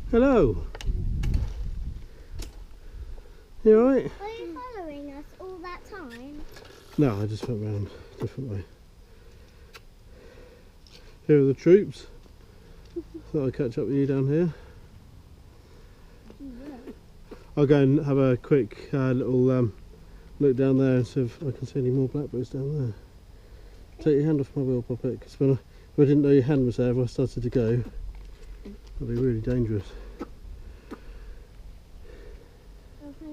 Hello. You alright? Were you following us all that time? No, I just went round a different way. Here are the troops. Thought I'd catch up with you down here. I'll go and have a quick little look down there and see if I can see any more blackberries down there. Take your hand off my wheel, Poppet, because if I didn't know your hand was there, if I started to go, that'd be really dangerous.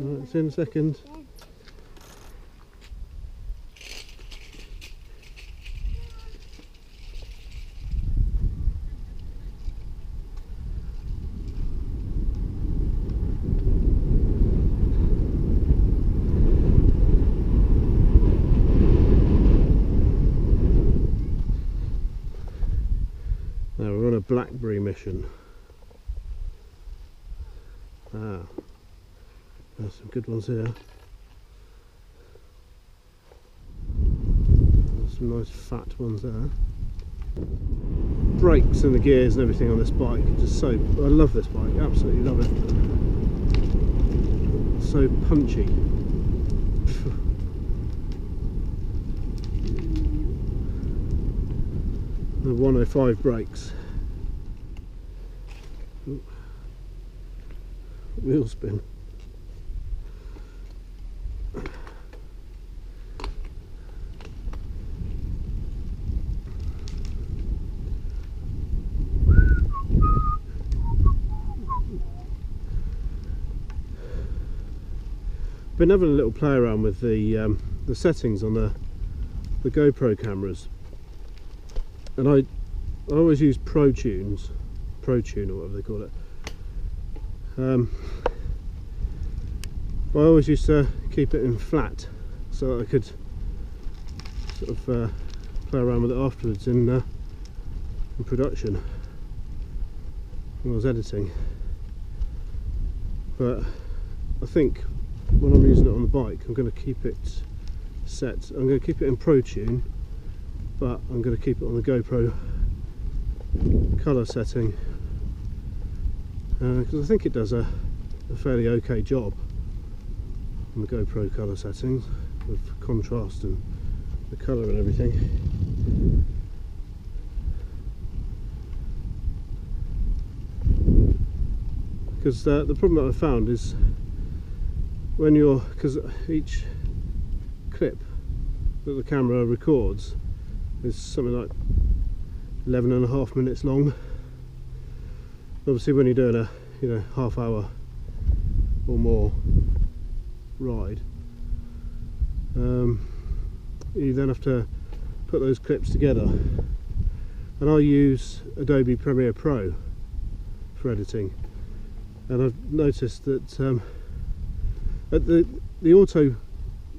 Alright, see you in a second. Now we're on a Blackberry mission. There's some good ones here. There's some nice fat ones there. Brakes and the gears and everything on this bike are just so... I love this bike, absolutely love it. It's so punchy. The 105 brakes. Ooh. Wheel spin. Been having a little play around with the settings on the GoPro cameras, and I always use Protune or whatever they call it. I always used to keep it in flat so that I could sort of play around with it afterwards in production when I was editing. But I think when I'm using it on the bike, I'm going to keep it set. I'm going to keep it in Protune, but I'm going to keep it on the GoPro colour setting because I think it does a fairly okay job on the GoPro colour settings with contrast and the colour and everything. Because the problem that I found is when you're, because each clip that the camera records is something like 11.5 minutes long. Obviously when you're doing a half hour or more ride, you then have to put those clips together, and I use Adobe Premiere Pro for editing, and I've noticed that at the auto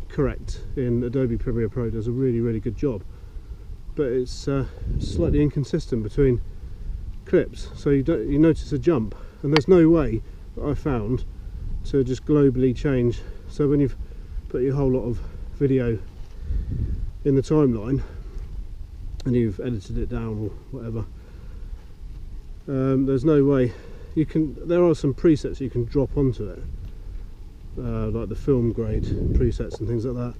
correct in Adobe Premiere Pro does a really good job, but it's slightly inconsistent between clips, so you notice a jump, and there's no way that I found to just globally change. So when you've put your whole lot of video in the timeline and you've edited it down or whatever, there's no way you can. There are some presets you can drop onto it, like the film grade presets and things like that,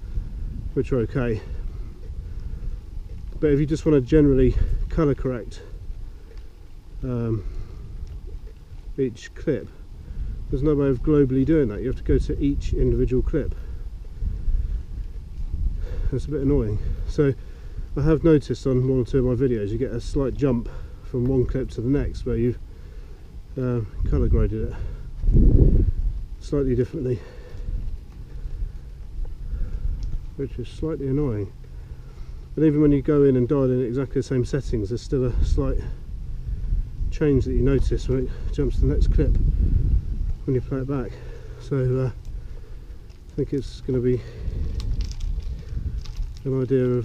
which are okay. But if you just want to generally colour correct each clip, there's no way of globally doing that. You have to go to each individual clip. It's a bit annoying. So I have noticed on one or two of my videos you get a slight jump from one clip to the next where you've colour graded it slightly differently, which is slightly annoying. And even when you go in and dial in exactly the same settings, there's still a slight change that you notice when it jumps to the next clip when you play it back. So I think it's going to be an idea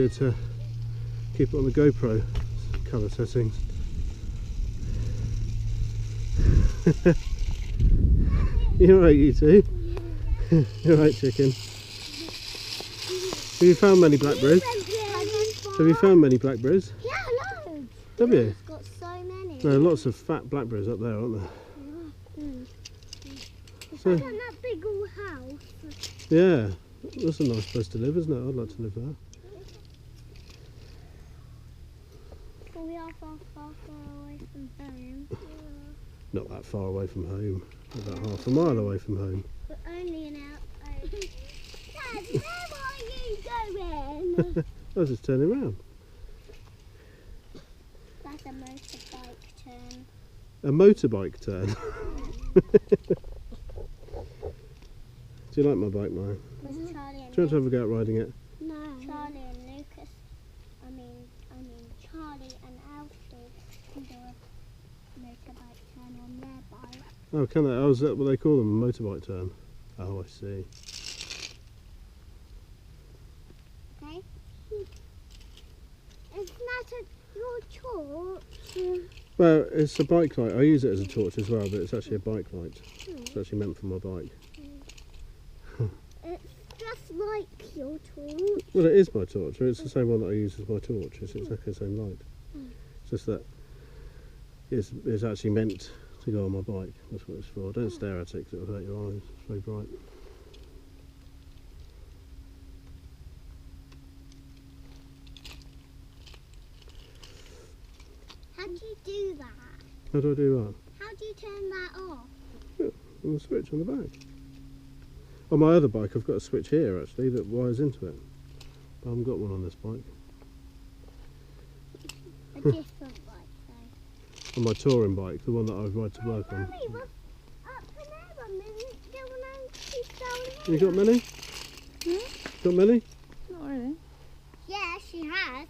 to keep it on the GoPro colour settings. You're right, you two. You're right, chicken. Have you found many blackberries? Have you found many blackberries? Yeah, loads. Have you? It's got so many. There are lots of fat blackberries up there, aren't there? So, Look at that big old house. yeah, that's a nice place to live, isn't it? I'd like to live there. So we are far away from home. Not that far away from home, about half a mile away from home. But only an hour. Dad, where are you going? I was just turning around. That's a motorbike turn. A motorbike turn. Do you like my bike, Maya? Was Charlie and Do you want to have a go at riding it? No. Charlie and Lucas. I mean Charlie and Alfie can do a motorbike turn on their bike. Oh, can they? Oh, is that what they call them? A motorbike turn? Oh, I see. Okay. Is that your torch? Well, it's a bike light. I use it as a torch as well, but it's actually a bike light. It's actually meant for my bike. It's just like your torch. Well, it is my torch. It's the same one that I use as my torch. It's exactly the same light. It's just that it's actually meant to go on my bike. That's what it's for. Don't stare at it because it'll hurt your eyes. It's very bright. How do you do that? How do I do that? How do you turn that off? On the switch on the back. On my other bike I've got a switch here actually that wires into it. But I haven't got one on this bike. A different bike though. On my touring bike, the one that I ride to work on. Mummy, what's up there? You got many? Got many? Not really. Yeah, she has.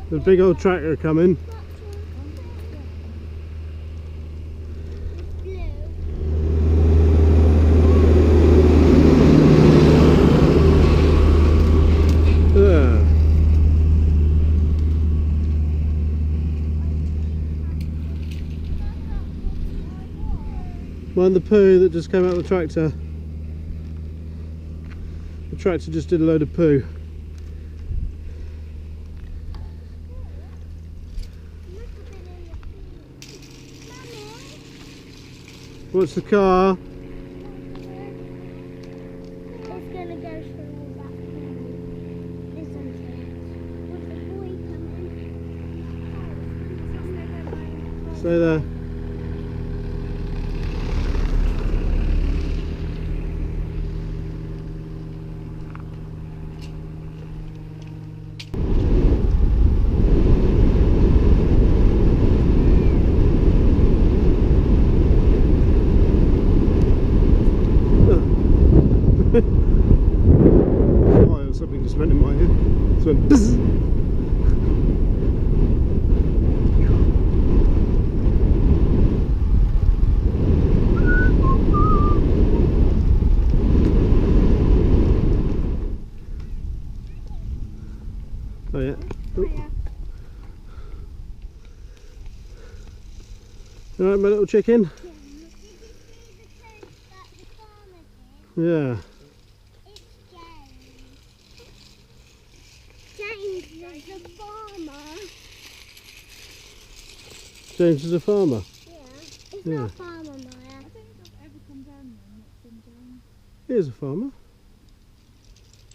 The big old tractor coming. Yeah. Mind the poo that just came out of the tractor. The tractor just did a load of poo. What's the car? It's gonna go through all that thing, isn't it? With the boy coming. Stay there. Oh, something just went in my ear. It went buzz. Oh yeah. Oh. All right, my little chicken. Yeah. James is a farmer. James is a farmer. Yeah. It's Yeah. not a farmer, Maya. I think I've ever come down there and it's been down. He is a farmer.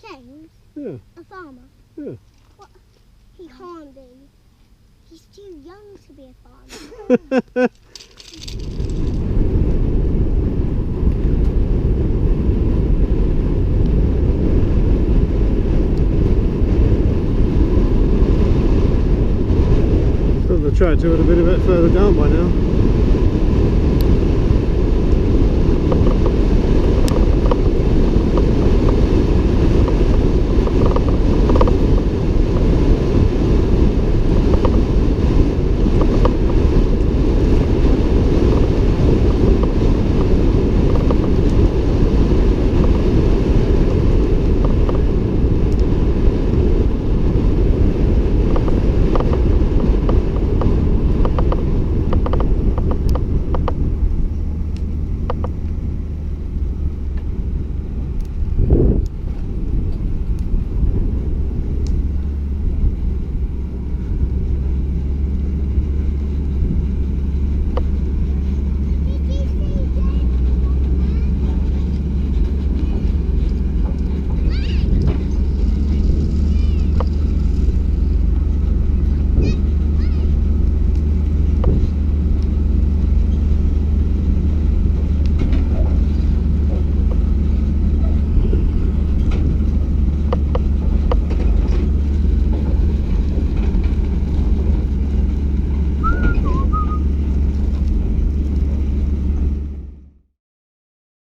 James, Yeah. a farmer. Yeah. What? He can't be. He's too young to be a farmer. The tractor would have been a bit further down by now.